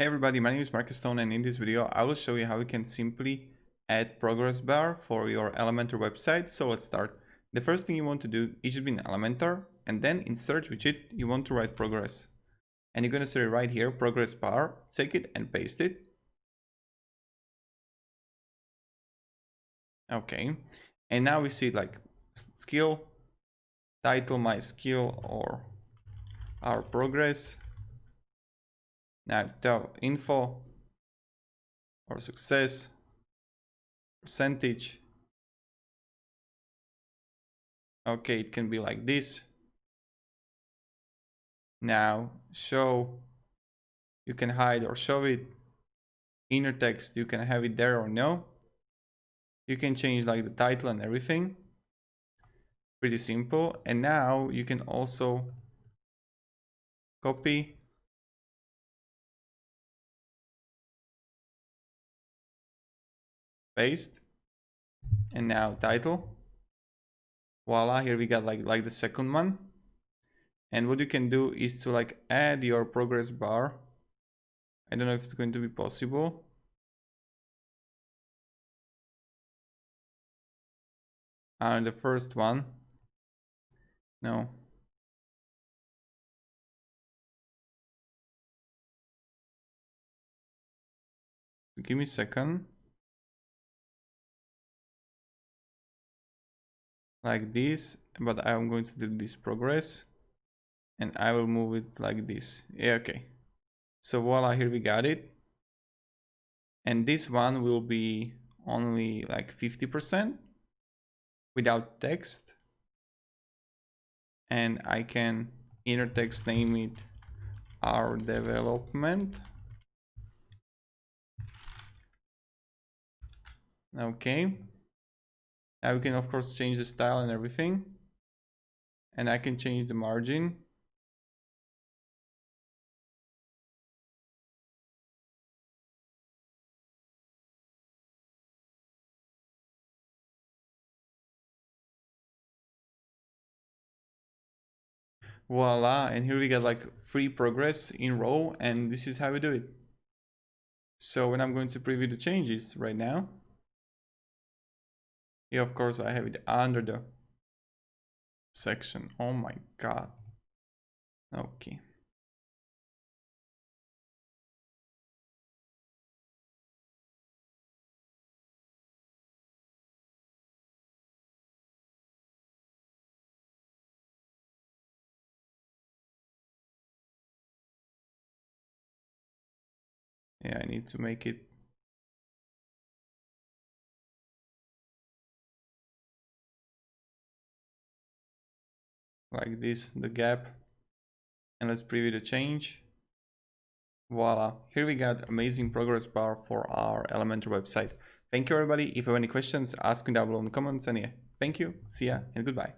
Hey everybody, my name is Marcus Stone, and in this video I will show you how you can simply add progress bar for your Elementor website. So let's start. The first thing you want to do, it should be an Elementor, and then in search widget you want to write progress. And you're going to say right here, progress bar, take it and paste it. Okay, and now we see like skill, title, my skill, or our progress. Now info or success, percentage. Okay, it can be like this. Now show, you can hide or show it. Inner text, you can have it there or no. You can change like the title and everything. Pretty simple. And now you can also copy, paste, and now title. Voila, here we got like the second one. And what you can do is to like add your progress bar. I don't know if it's going to be possible. And the first one, no. Give me a second. Like this, but I'm going to do this progress and I will move it like this. Yeah, okay. So voila, here we got it. And this one will be only like 50% without text. And I can inner text name it our development. Okay. Now we can of course change the style and everything. And I can change the margin. Voila, and here we get like free progress in row, and this is how we do it. So when I'm going to preview the changes right now, yeah, of course I have it under the section. Oh my god. Okay. Yeah, I need to make it like this, the gap. And let's preview the change. Voila, here we got amazing progress bar for our Elementor website. Thank you everybody. If you have any questions, ask me down below in the comments, and yeah, thank you, see ya, and goodbye.